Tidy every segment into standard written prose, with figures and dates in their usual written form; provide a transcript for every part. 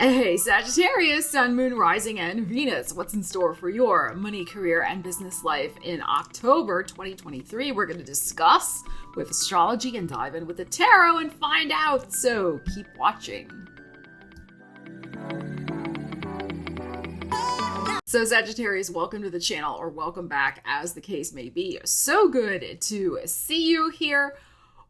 Hey, Sagittarius, Sun, Moon, Rising, and Venus. What's in store for your money, career, and business life in October 2023? We're going to discuss with astrology and dive in with the tarot and find out. So keep watching. So Sagittarius, welcome to the channel, or welcome back as the case may be. So good to see you here.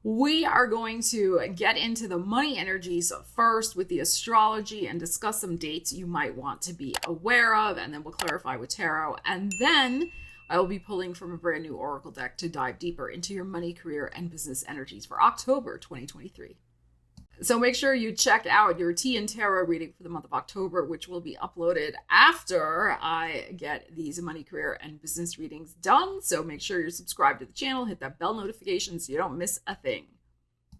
We are going to get into the money energies first with the astrology and discuss some dates you might want to be aware of, and then we'll clarify with tarot. And then I will be pulling from a brand new oracle deck to dive deeper into your money, career, and business energies for October 2023. So make sure you check out your tea and tarot reading for the month of October, which will be uploaded after I get these money, career, and business readings done. So make sure you're subscribed to the channel, hit that bell notification so you don't miss a thing.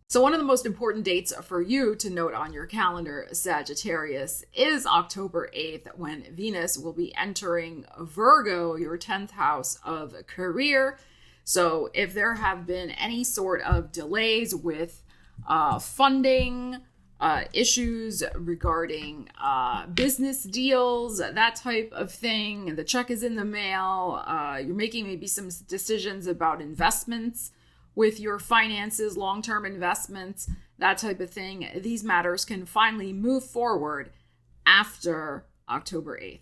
So one of the most important dates for you to note on your calendar, Sagittarius, is October 8th, when Venus will be entering Virgo, your 10th house of career. So if there have been any sort of delays with funding, issues regarding business deals, that type of thing, the check is in the mail, you're making maybe some decisions about investments with your finances, long-term investments, that type of thing, these matters can finally move forward after October 8th.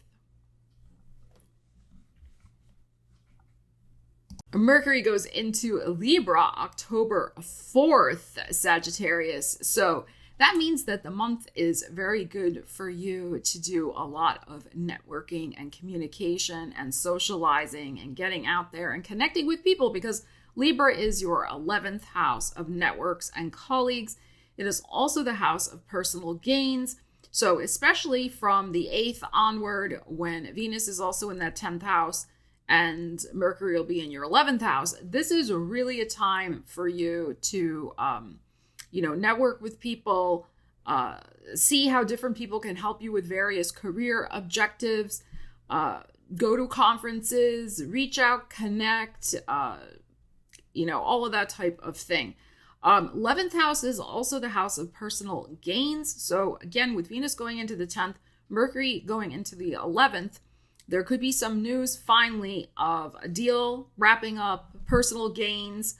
Mercury goes into Libra October 4th, Sagittarius. So that means that the month is very good for you to do a lot of networking and communication and socializing and getting out there and connecting with people, because Libra is your 11th house of networks and colleagues. It is also the house of personal gains. So especially from the 8th onward, when Venus is also in that 10th house, and Mercury will be in your 11th house, this is really a time for you to, network with people, see how different people can help you with various career objectives, go to conferences, reach out, connect, all of that type of thing. 11th house is also the house of personal gains. So again, with Venus going into the 10th, Mercury going into the 11th, there could be some news finally of a deal wrapping up, personal gains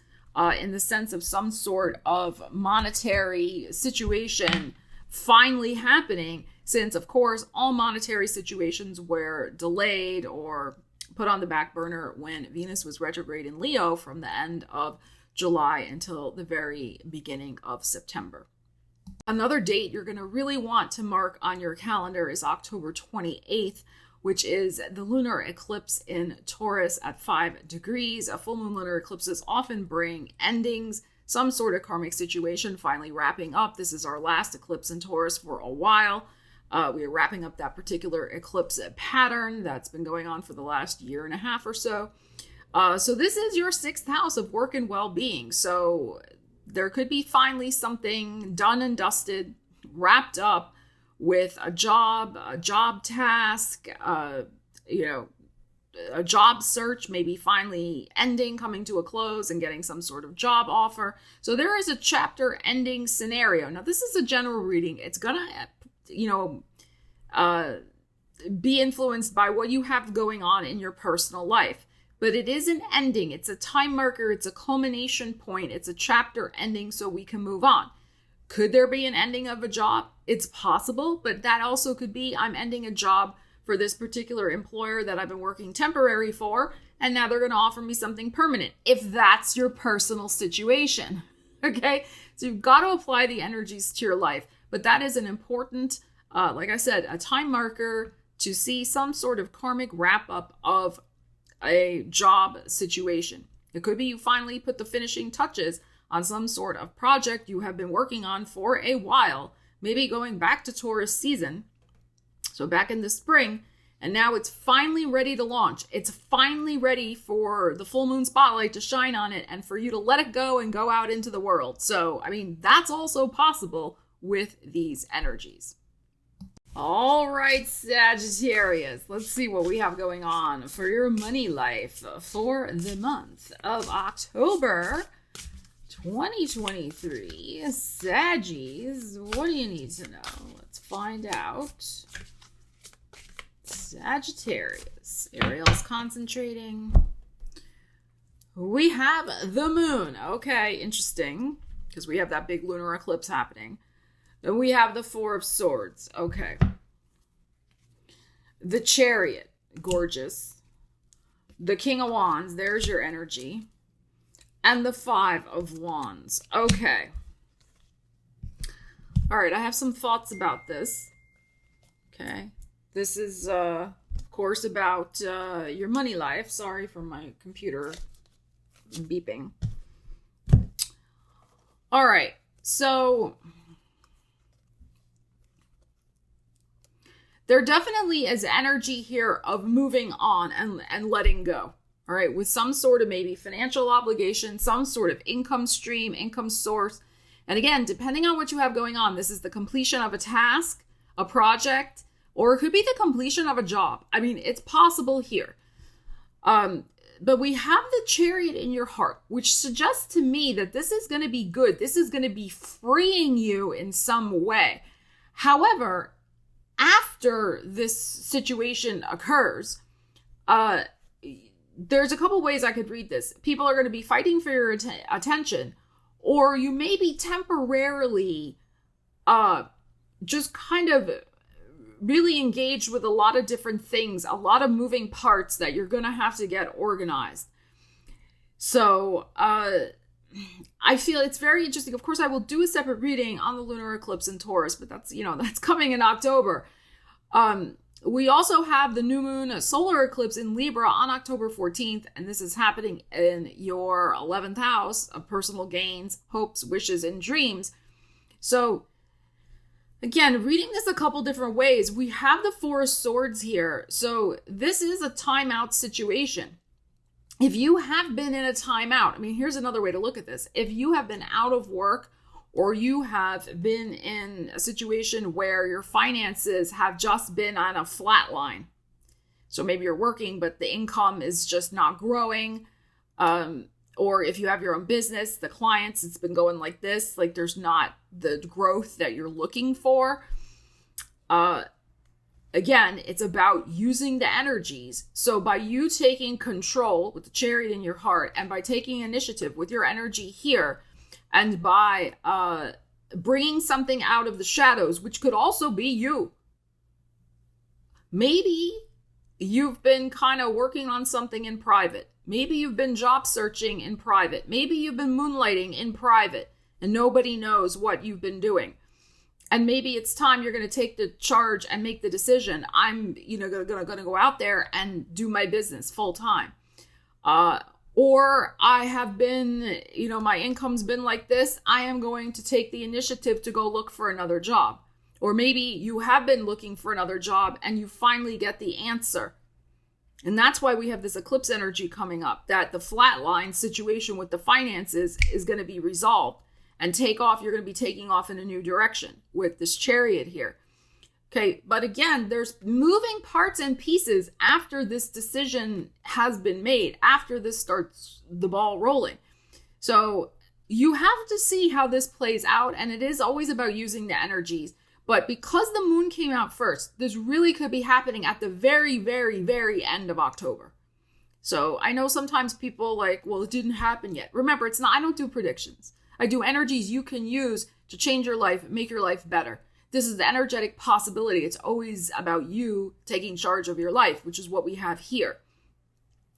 in the sense of some sort of monetary situation finally happening, since of course all monetary situations were delayed or put on the back burner when Venus was retrograde in Leo from the end of July until the very beginning of September. Another date you're going to really want to mark on your calendar is October 28th, which is the lunar eclipse in Taurus at 5 degrees. A full moon lunar eclipses often bring endings, some sort of karmic situation finally wrapping up. This is our last eclipse in Taurus for a while. We are wrapping up that particular eclipse pattern that's been going on for the last year and a half or so. So this is your 6th house of work and well-being. So there could be finally something done and dusted, wrapped up, with a job task, a job search, maybe finally ending, coming to a close and getting some sort of job offer. So there is a chapter ending scenario. Now, this is a general reading. It's going to, be influenced by what you have going on in your personal life. But it is an ending. It's a time marker. It's a culmination point. It's a chapter ending so we can move on. Could there be an ending of a job? It's possible, but that also could be I'm ending a job for this particular employer that I've been working temporary for, and now they're going to offer me something permanent, if that's your personal situation. Okay? So you've got to apply the energies to your life, but that is an important, like I said, a time marker to see some sort of karmic wrap up of a job situation. It could be you finally put the finishing touches on some sort of project you have been working on for a while, maybe going back to Taurus season, so back in the spring, and now it's finally ready to launch. It's finally ready for the full moon spotlight to shine on it and for you to let it go and go out into the world. So, that's also possible with these energies. All right, Sagittarius, let's see what we have going on for your money life for the month of October 2023, Saggies, what do you need to know? Let's find out. Sagittarius, Ariel's concentrating. We have the moon. Okay, interesting, because we have that big lunar eclipse happening. Then we have the Four of Swords. Okay. The Chariot, gorgeous. The King of Wands, there's your energy. And the Five of Wands. Okay. All right, I have some thoughts about this. Okay. This is, of course, about your money life. Sorry for my computer beeping. All right, so there definitely is energy here of moving on and letting go. All right, with some sort of maybe financial obligation, some sort of income stream, income source. And again, depending on what you have going on, this is the completion of a task, a project, or it could be the completion of a job. I mean, it's possible here. But we have the Chariot in your heart, which suggests to me that this is going to be good. This is going to be freeing you in some way. However, after this situation occurs, there's a couple ways I could read this. People are going to be fighting for your attention, or you may be temporarily just kind of really engaged with a lot of different things, a lot of moving parts that you're going to have to get organized. So I feel it's very interesting. Of course, I will do a separate reading on the lunar eclipse in Taurus, but that's, that's coming in October. We also have the new moon solar eclipse in Libra on October 14th, and this is happening in your 11th house of personal gains, hopes, wishes, and dreams. So again, reading this a couple different ways, we have the Four of Swords here. So this is a timeout situation. If you have been in a timeout, I mean, here's another way to look at this. If you have been out of work, or you have been in a situation where your finances have just been on a flat line. So maybe you're working, but the income is just not growing. Or if you have your own business, the clients, it's been going like this, like there's not the growth that you're looking for. Again, it's about using the energies. So by you taking control with the Chariot in your heart, and by taking initiative with your energy here, and by bringing something out of the shadows, which could also be you. Maybe you've been kind of working on something in private. Maybe you've been job searching in private. Maybe you've been moonlighting in private and nobody knows what you've been doing. And maybe it's time you're going to take the charge and make the decision. I'm, going to go out there and do my business full time. Or I have been, my income's been like this. I am going to take the initiative to go look for another job. Or maybe you have been looking for another job and you finally get the answer. And that's why we have this eclipse energy coming up, that the flatline situation with the finances is going to be resolved and take off. You're going to be taking off in a new direction with this Chariot here. Okay, but again, there's moving parts and pieces after this decision has been made, after this starts the ball rolling. So you have to see how this plays out, and it is always about using the energies. But because the moon came out first, this really could be happening at the very, very, very end of October. So I know sometimes people well, it didn't happen yet. Remember, it's not, I don't do predictions. I do energies you can use to change your life, make your life better. This is the energetic possibility. It's always about you taking charge of your life, which is what we have here.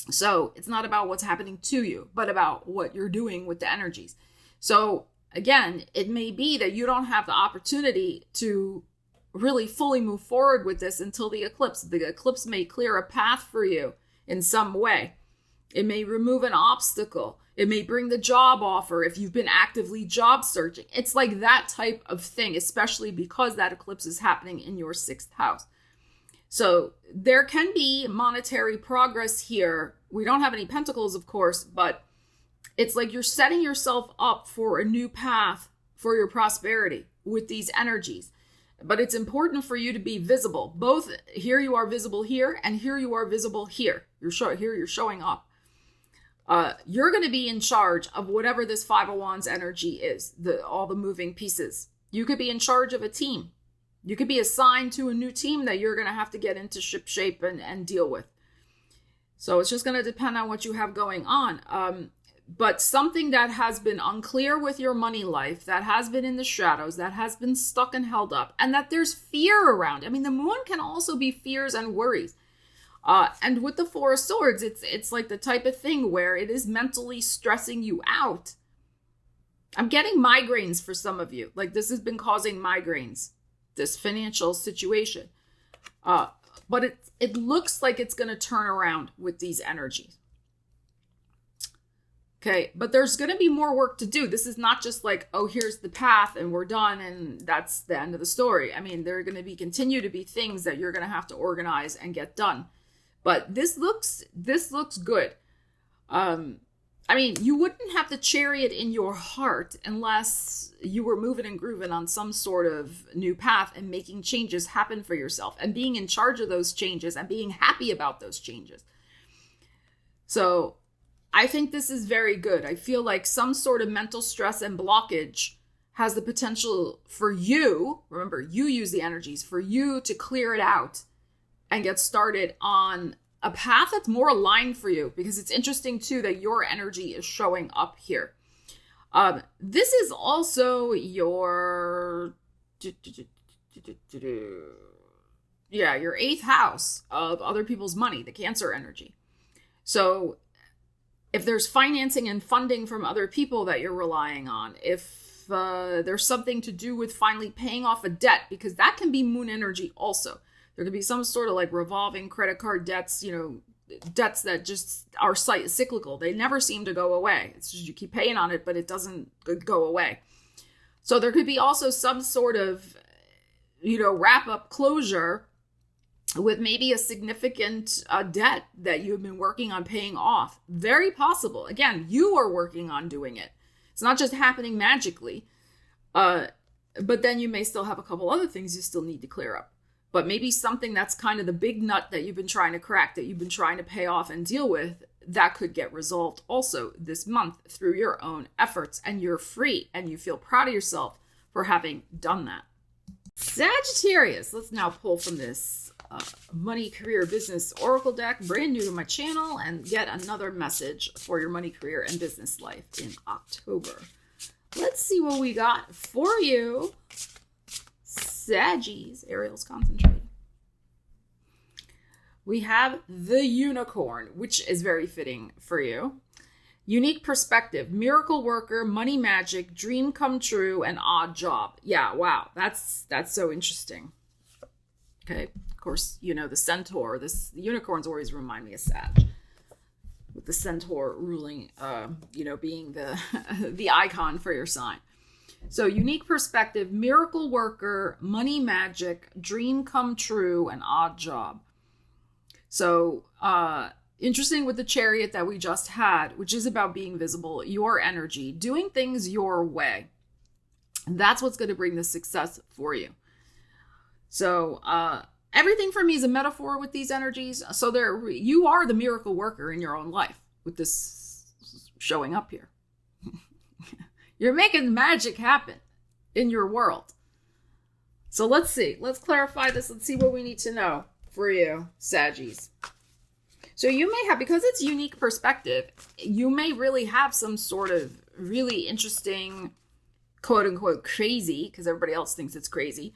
So it's not about what's happening to you, but about what you're doing with the energies. So again, it may be that you don't have the opportunity to really fully move forward with this until the eclipse. The eclipse may clear a path for you in some way. It may remove an obstacle. It may bring the job offer if you've been actively job searching. It's like that type of thing, especially because that eclipse is happening in your 6th house. So there can be monetary progress here. We don't have any pentacles, of course, but it's like you're setting yourself up for a new path for your prosperity with these energies. But it's important for you to be visible. Both here you are visible here, and here you are visible here. You're showing up. You're going to be in charge of whatever this Five of Wands energy is, all the moving pieces. You could be in charge of a team. You could be assigned to a new team that you're going to have to get into ship shape and deal with. So it's just going to depend on what you have going on. But something that has been unclear with your money life, that has been in the shadows, that has been stuck and held up, and that there's fear around. I mean, the moon can also be fears and worries. And with the Four of Swords, it's like the type of thing where it is mentally stressing you out. I'm getting migraines for some of you. Like this has been causing migraines, this financial situation. But it looks like it's going to turn around with these energies. Okay, but there's going to be more work to do. This is not just like, oh, here's the path and we're done and that's the end of the story. I mean, there are going to continue to be things that you're going to have to organize and get done. But this looks good. I mean, you wouldn't have the Chariot in your heart unless you were moving and grooving on some sort of new path and making changes happen for yourself and being in charge of those changes and being happy about those changes. So I think this is very good. I feel like some sort of mental stress and blockage has the potential for you, remember, you use the energies, for you to clear it out and get started on a path that's more aligned for you, because it's interesting too that your energy is showing up here. This is also your your 8th house of other people's money, the Cancer energy. So if there's financing and funding from other people that you're relying on, if there's something to do with finally paying off a debt, because that can be moon energy also. There could be some sort of like revolving credit card debts, debts that just are cyclical. They never seem to go away. It's just you keep paying on it, but it doesn't go away. So there could be also some sort of, wrap up closure with maybe a significant debt that you've been working on paying off. Very possible. Again, you are working on doing it. It's not just happening magically. But then you may still have a couple other things you still need to clear up. But maybe something that's kind of the big nut that you've been trying to crack, that you've been trying to pay off and deal with, that could get resolved also this month through your own efforts. And you're free and you feel proud of yourself for having done that. Sagittarius, let's now pull from this money, career, business oracle deck, brand new to my channel, and get another message for your money, career, and business life in October. Let's see what we got for you. Saggies, Ariel's concentrating. We have the Unicorn, which is very fitting for you. Unique perspective, miracle worker, money magic, dream come true, and odd job. Yeah, wow, that's so interesting. Okay, of course, the centaur. The unicorns always remind me of Sag, with the centaur ruling, being the icon for your sign. So unique perspective, miracle worker, money magic, dream come true, and odd job. So interesting with the Chariot that we just had, which is about being visible, your energy, doing things your way. That's what's going to bring the success for you. So everything for me is a metaphor with these energies. So you are the miracle worker in your own life with this showing up here. You're making magic happen in your world. So let's see. Let's clarify this. Let's see what we need to know for you, Saggies. So you may have, because it's unique perspective, you may really have some sort of really interesting, quote unquote, crazy, because everybody else thinks it's crazy,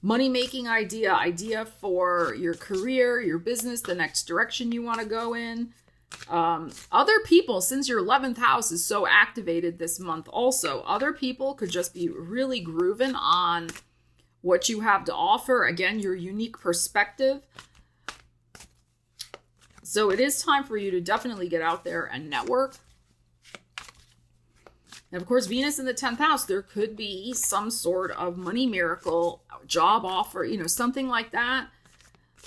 money-making idea for your career, your business, the next direction you want to go in. Other people, since your 11th house is so activated this month also, other people could just be really grooving on what you have to offer. Again, your unique perspective. So it is time for you to definitely get out there and network. And of course, Venus in the 10th house, there could be some sort of money miracle, job offer, something like that,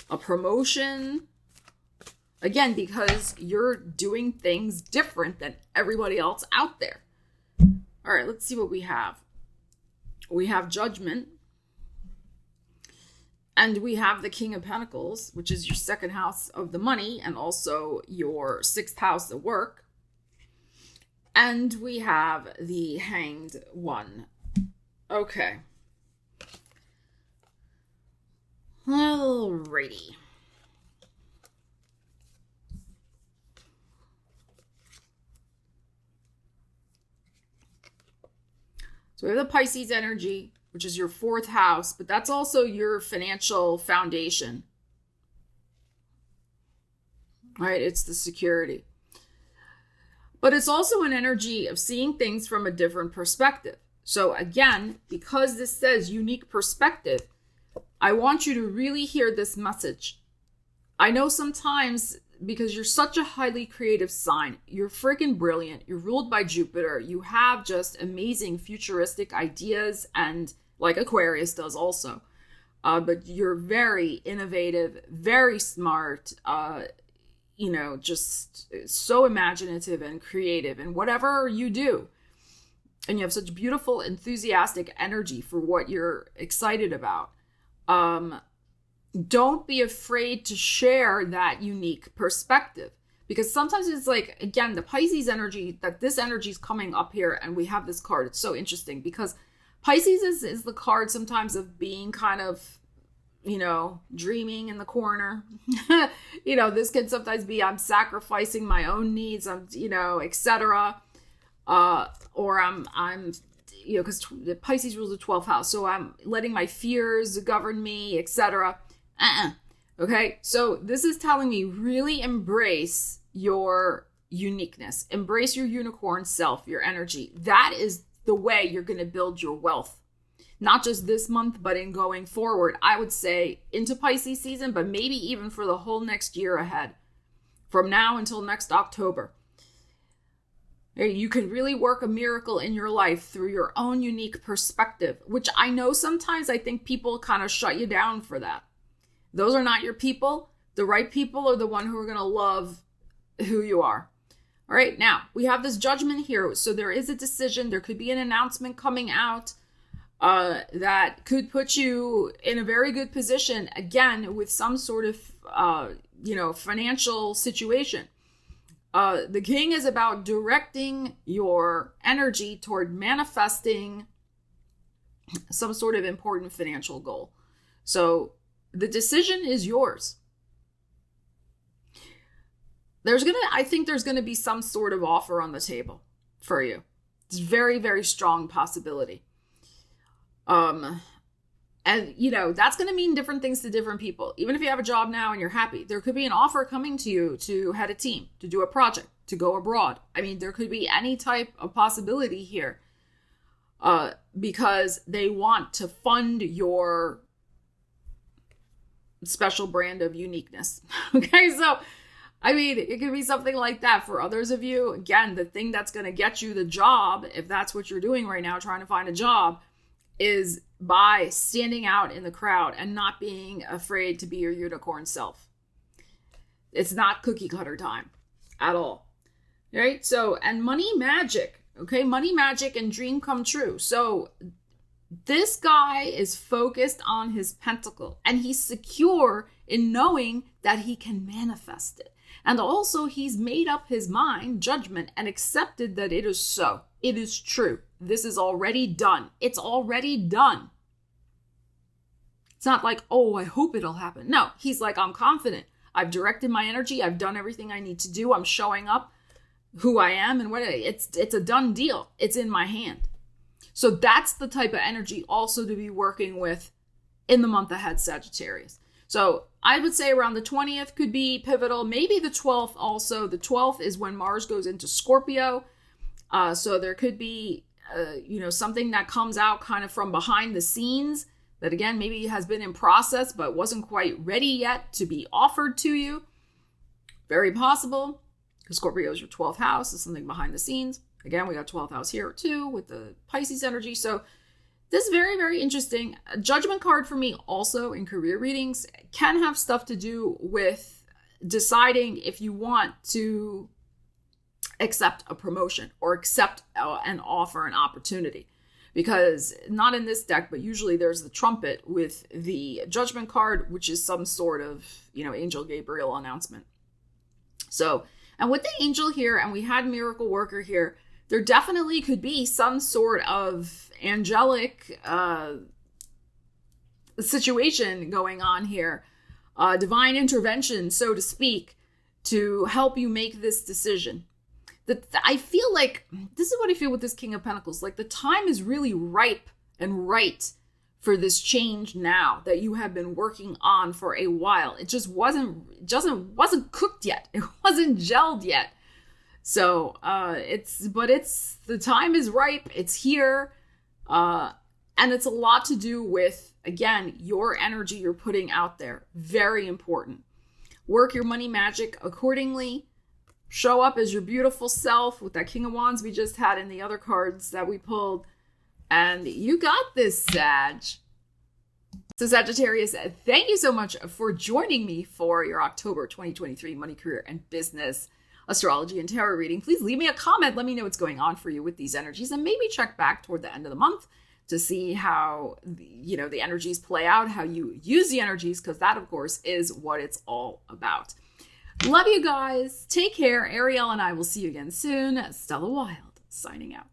a promotion. Again, because you're doing things different than everybody else out there. All right, let's see what we have. We have Judgment. And we have the King of Pentacles, which is your 2nd house of the money and also your 6th house of work. And we have the Hanged One. Okay. Alrighty. So we have the Pisces energy, which is your 4th house, but that's also your financial foundation. Right? It's the security. But it's also an energy of seeing things from a different perspective. So again, because this says unique perspective, I want you to really hear this message. I know sometimes, because you're such a highly creative sign, you're freaking brilliant, you're ruled by Jupiter, you have just amazing futuristic ideas, and like Aquarius does also. But you're very innovative, very smart, just so imaginative and creative in whatever you do. And you have such beautiful, enthusiastic energy for what you're excited about. Don't be afraid to share that unique perspective, because sometimes it's like, again, the Pisces energy, that this energy is coming up here, and we have this card. It's so interesting because Pisces is the card sometimes of being kind of, dreaming in the corner. This can sometimes be, I'm sacrificing my own needs, etc. Or I'm because Pisces rules the 12th house. So I'm letting my fears govern me, etc. Okay. So this is telling me really embrace your uniqueness, embrace your unicorn self, your energy. That is the way you're going to build your wealth. Not just this month, but in going forward, I would say into Pisces season, but maybe even for the whole next year ahead, from now until next October. You can really work a miracle in your life through your own unique perspective, which I know sometimes I think people kind of shut you down for that. Those are not your people. The right people are the one who are going to love who you are. All right, now we have this Judgment here. So there is a decision. There could be an announcement coming out that could put you in a very good position, again, with some sort of, financial situation. The King is about directing your energy toward manifesting some sort of important financial goal. So the decision is yours. I think there's going to be some sort of offer on the table for you. It's a very, very strong possibility. And that's going to mean different things to different people. Even if you have a job now and you're happy, there could be an offer coming to you to head a team, to do a project, to go abroad. I mean, there could be any type of possibility here, because they want to fund your special brand of uniqueness. Okay. So, I mean, it could be something like that for others of you. Again, the thing that's going to get you the job, if that's what you're doing right now, trying to find a job, is by standing out in the crowd and not being afraid to be your unicorn self. It's not cookie cutter time at all. Right? So, and money magic, okay? Money magic and dream come true. So this guy is focused on his pentacle, and he's secure in knowing that he can manifest it. And also he's made up his mind, judgment, and accepted that it is so. It is true. This is already done. It's already done. It's not like, oh, I hope it'll happen. No, he's like, I'm confident. I've directed my energy. I've done everything I need to do. I'm showing up who I am and what it's a done deal. It's in my hand. So that's the type of energy also to be working with in the month ahead, Sagittarius. So I would say around the 20th could be pivotal. Maybe the 12th also. The 12th is when Mars goes into Scorpio. So there could be, something that comes out kind of from behind the scenes that, again, maybe has been in process but wasn't quite ready yet to be offered to you. Very possible, because Scorpio is your 12th house. Is something behind the scenes. Again, we got 12th house here too with the Pisces energy. So this is very, very interesting. A judgment card for me also in career readings can have stuff to do with deciding if you want to accept a promotion or accept an offer, an opportunity. Because not in this deck, but usually there's the trumpet with the judgment card, which is some sort of, Angel Gabriel announcement. So, and with the angel here, and we had miracle worker here, there definitely could be some sort of angelic situation going on here, divine intervention, so to speak, to help you make this decision. I feel like, this is what I feel with this King of Pentacles, like the time is really ripe and right for this change now that you have been working on for a while. It just wasn't cooked yet. It wasn't gelled yet. So the time is ripe. It's here. And it's a lot to do with, again, your energy you're putting out there. Very important. Work your money magic accordingly. Show up as your beautiful self with that King of Wands we just had in the other cards that we pulled. And you got this, Sag. So Sagittarius, thank you so much for joining me for your October 2023 money, career, and business astrology and tarot reading. Please leave me a comment. Let me know what's going on for you with these energies, and maybe check back toward the end of the month to see how, the energies play out, how you use the energies, because that, of course, is what it's all about. Love you guys. Take care. Ariel and I will see you again soon. Stella Wilde signing out.